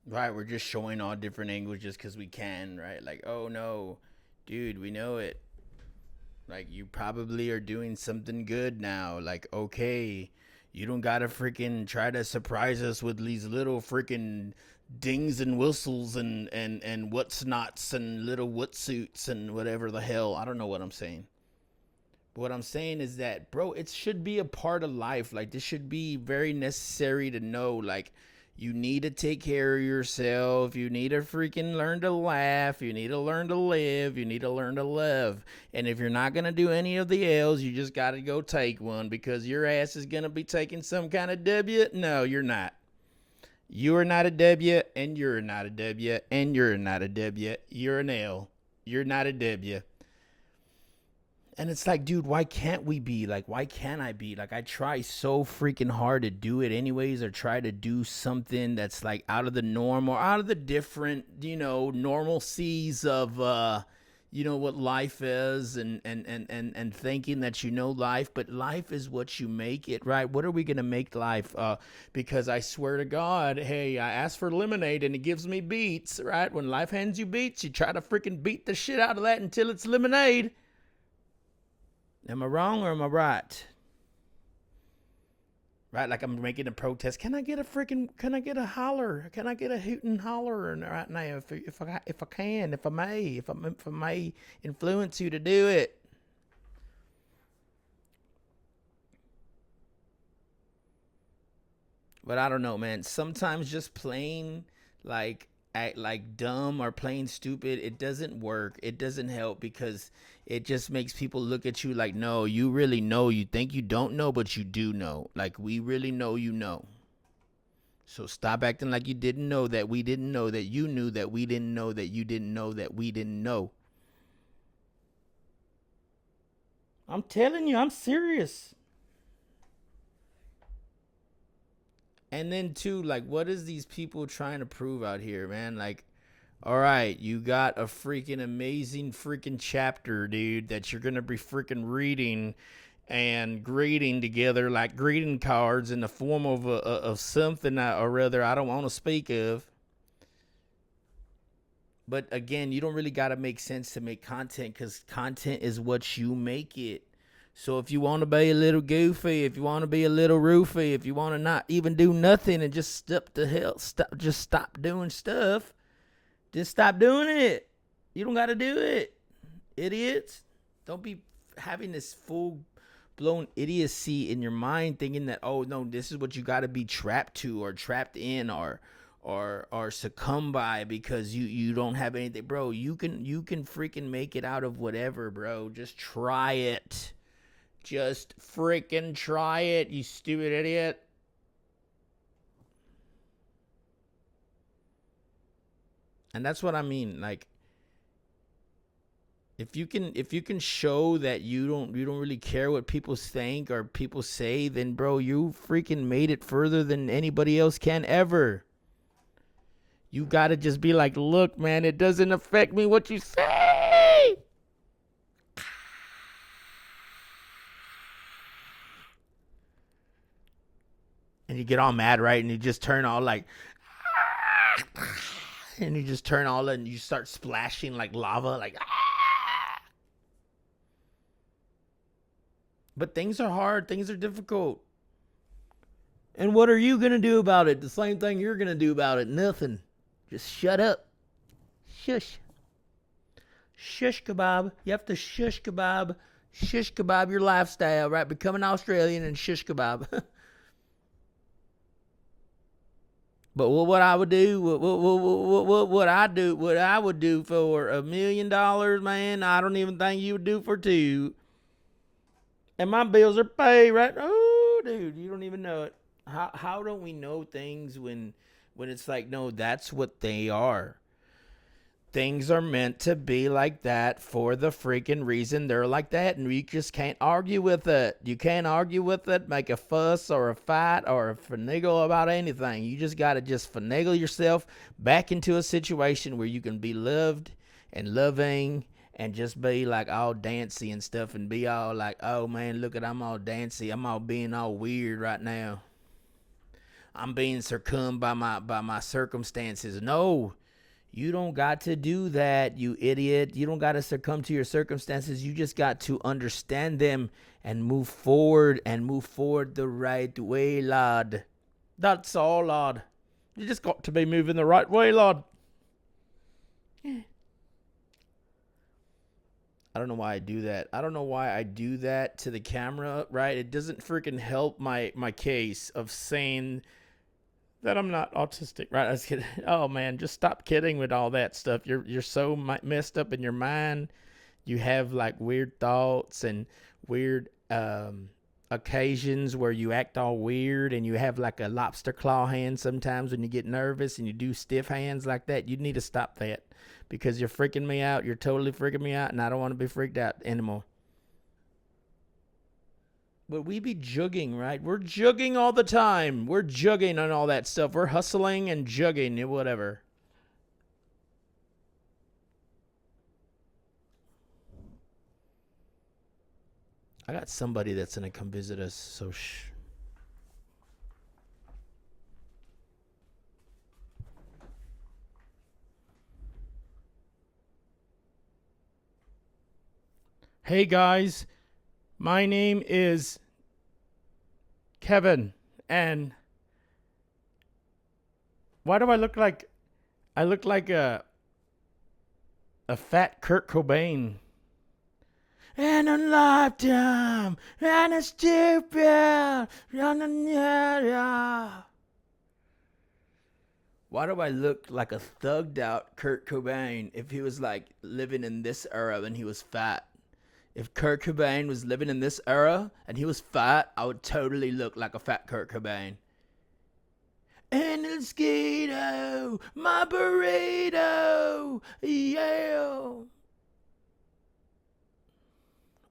Right, we're just showing all different angles just because we can, right? Like, oh no, dude, we know it. Like, you probably are doing something good now. Like, okay, you don't gotta freaking try to surprise us with these little freaking dings and whistles and what's nots and little what suits and whatever the hell. I don't know what I'm saying. What I'm saying is that, bro, it should be a part of life. Like, this should be very necessary to know. Like, you need to take care of yourself. You need to freaking learn to laugh. You need to learn to live. You need to learn to love. And if you're not going to do any of the L's, you just got to go take one because your ass is going to be taking some kind of W. No, you're not. You are not a W, and you're not a W, and you're not a W. You're an L. You're not a W. And it's like, dude, why can't we be like, why can't I be like, I try so freaking hard to do it anyways, or try to do something that's like out of the norm or out of the different, normalcies of, what life is, and thinking that life, but life is what you make it, right? What are we gonna make life? Because I swear to God, hey, I asked for lemonade and it gives me beets, right? When life hands you beets, you try to freaking beat the shit out of that until it's lemonade. Am I wrong or am I right? Right, like I'm making a protest. Can I get a holler? Can I get a hoot and holler right now? If I may influence you to do it. But I don't know, man. Sometimes just plain like act like dumb or plain stupid, it doesn't work. It doesn't help because it just makes people look at you like, no, you really know. You think you don't know, but you do know. Like, we really know you know. So stop acting like you didn't know that we didn't know that you knew that we didn't know that you didn't know that we didn't know. I'm telling you, I'm serious. And then too, like, what is these people trying to prove out here, man? Like, all right, you got a freaking amazing freaking chapter, dude, that you're gonna be freaking reading and grading together like greeting cards in the form of something or rather I don't want to speak of. But again, you don't really got to make sense to make content because content is what you make it. So if you want to be a little goofy, if you want to be a little roofy, if you want to not even do nothing and just stop the hell, just stop doing stuff. Just stop doing it. You don't got to do it, idiots. Don't be having this full blown idiocy in your mind thinking that, oh no, this is what you got to be trapped to or trapped in or succumb by because you don't have anything, bro. You can freaking make it out of whatever, bro. Just try it. Just freaking try it, you stupid idiot. And that's what I mean. Like, if you can show that you don't really care what people think or people say, then bro, you freaking made it further than anybody else can ever. You gotta just be like, look, man, it doesn't affect me what you say. And you get all mad, right? And you just turn all like, and you just turn all and you start splashing like lava, like. But things are hard. Things are difficult. And what are you gonna do about it? The same thing you're gonna do about it. Nothing. Just shut up. Shush. Shush kebab. You have to shush kebab. Shush kebab your lifestyle, right? Become an Australian and shush kebab. But what I would do, what I would do for $1 million, man, I don't even think you would do for two. And my bills are paid, right? Oh, dude, you don't even know it. How don't we know things when it's like, no, that's what they are. Things are meant to be like that for the freaking reason they're like that, and you just can't argue with it. You can't argue with it, make a fuss or a fight or a finagle about anything. You just gotta just finagle yourself back into a situation where you can be loved and loving and just be like all dancy and stuff and be all like, oh man, look at I'm all dancy. I'm all being all weird right now. I'm being succumbed by my circumstances. No, you don't got to do that, you idiot. You don't got to succumb to your circumstances. You just got to understand them and move forward the right way, lad. That's all, lad. You just got to be moving the right way, lad. I don't know why I do that. I don't know why I do that to the camera, right? It doesn't freaking help my case of saying that I'm not autistic, right? I was kidding. Oh man, just stop kidding with all that stuff. You're so messed up in your mind. You have like weird thoughts and weird occasions where you act all weird, and you have like a lobster claw hand sometimes when you get nervous, and you do stiff hands like that. You need to stop that, because you're freaking me out. You're totally freaking me out, and I don't want to be freaked out anymore. But we be jugging, right? We're jugging all the time. We're jugging on all that stuff. We're hustling and jugging and whatever. I got somebody that's going to come visit us, so shh. Hey guys, my name is Kevin, and why do I look like a fat Kurt Cobain? And a lifetime, and a stupid, why do I look like a thugged out Kurt Cobain if he was like living in this era when he was fat? If Kurt Cobain was living in this era and he was fat, I would totally look like a fat Kurt Cobain. And el Skeeto, my burrito, yeah.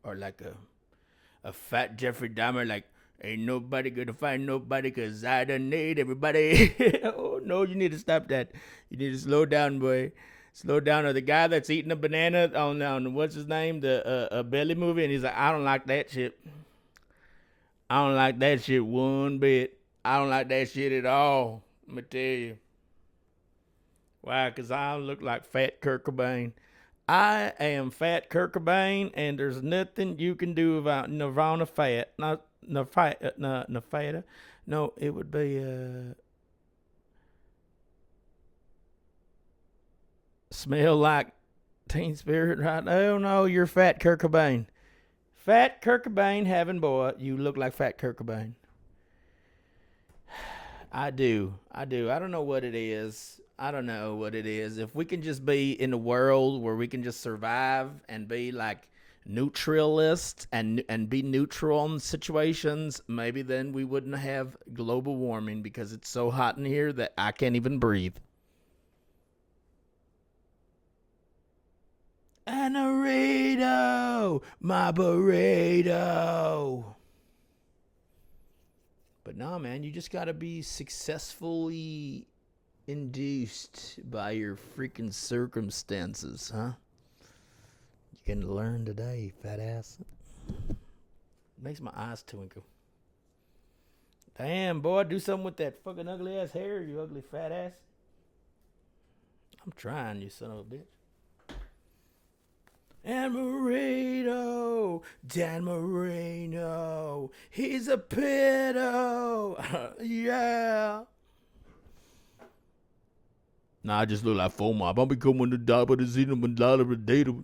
Or like a fat Jeffrey Dahmer, like, ain't nobody gonna find nobody cause I done need everybody. Oh no, you need to stop that. You need to slow down, boy. Slow down. Or the guy that's eating a banana on what's his name, the a Belly movie, and he's like, I don't like that shit. I don't like that shit one bit. I don't like that shit at all. Let me tell you. Why? Because I look like fat Kurt Cobain. I am fat Kurt Cobain, and there's nothing you can do about Nirvana fat. Not Nirvana. No, it would be smell like Teen Spirit, right? Oh no, you're fat Kurt Cobain. Fat Kurt Cobain, having boy, you look like fat Kurt Cobain. I do. I don't know what it is. I don't know what it is. If we can just be in a world where we can just survive and be like neutralist and be neutral in situations, maybe then we wouldn't have global warming, because it's so hot in here that I can't even breathe. And a burrito, my burrito. But nah, man, you just gotta be successfully induced by your freaking circumstances, huh? You can learn today, fat ass. Makes my eyes twinkle. Damn, boy, do something with that fucking ugly ass hair, you ugly fat ass. I'm trying, you son of a bitch. And Marino, Dan Marino, he's a pedo. Yeah. Nah, I just look like FOMO. I'm becoming the die by the Xena Mandala data.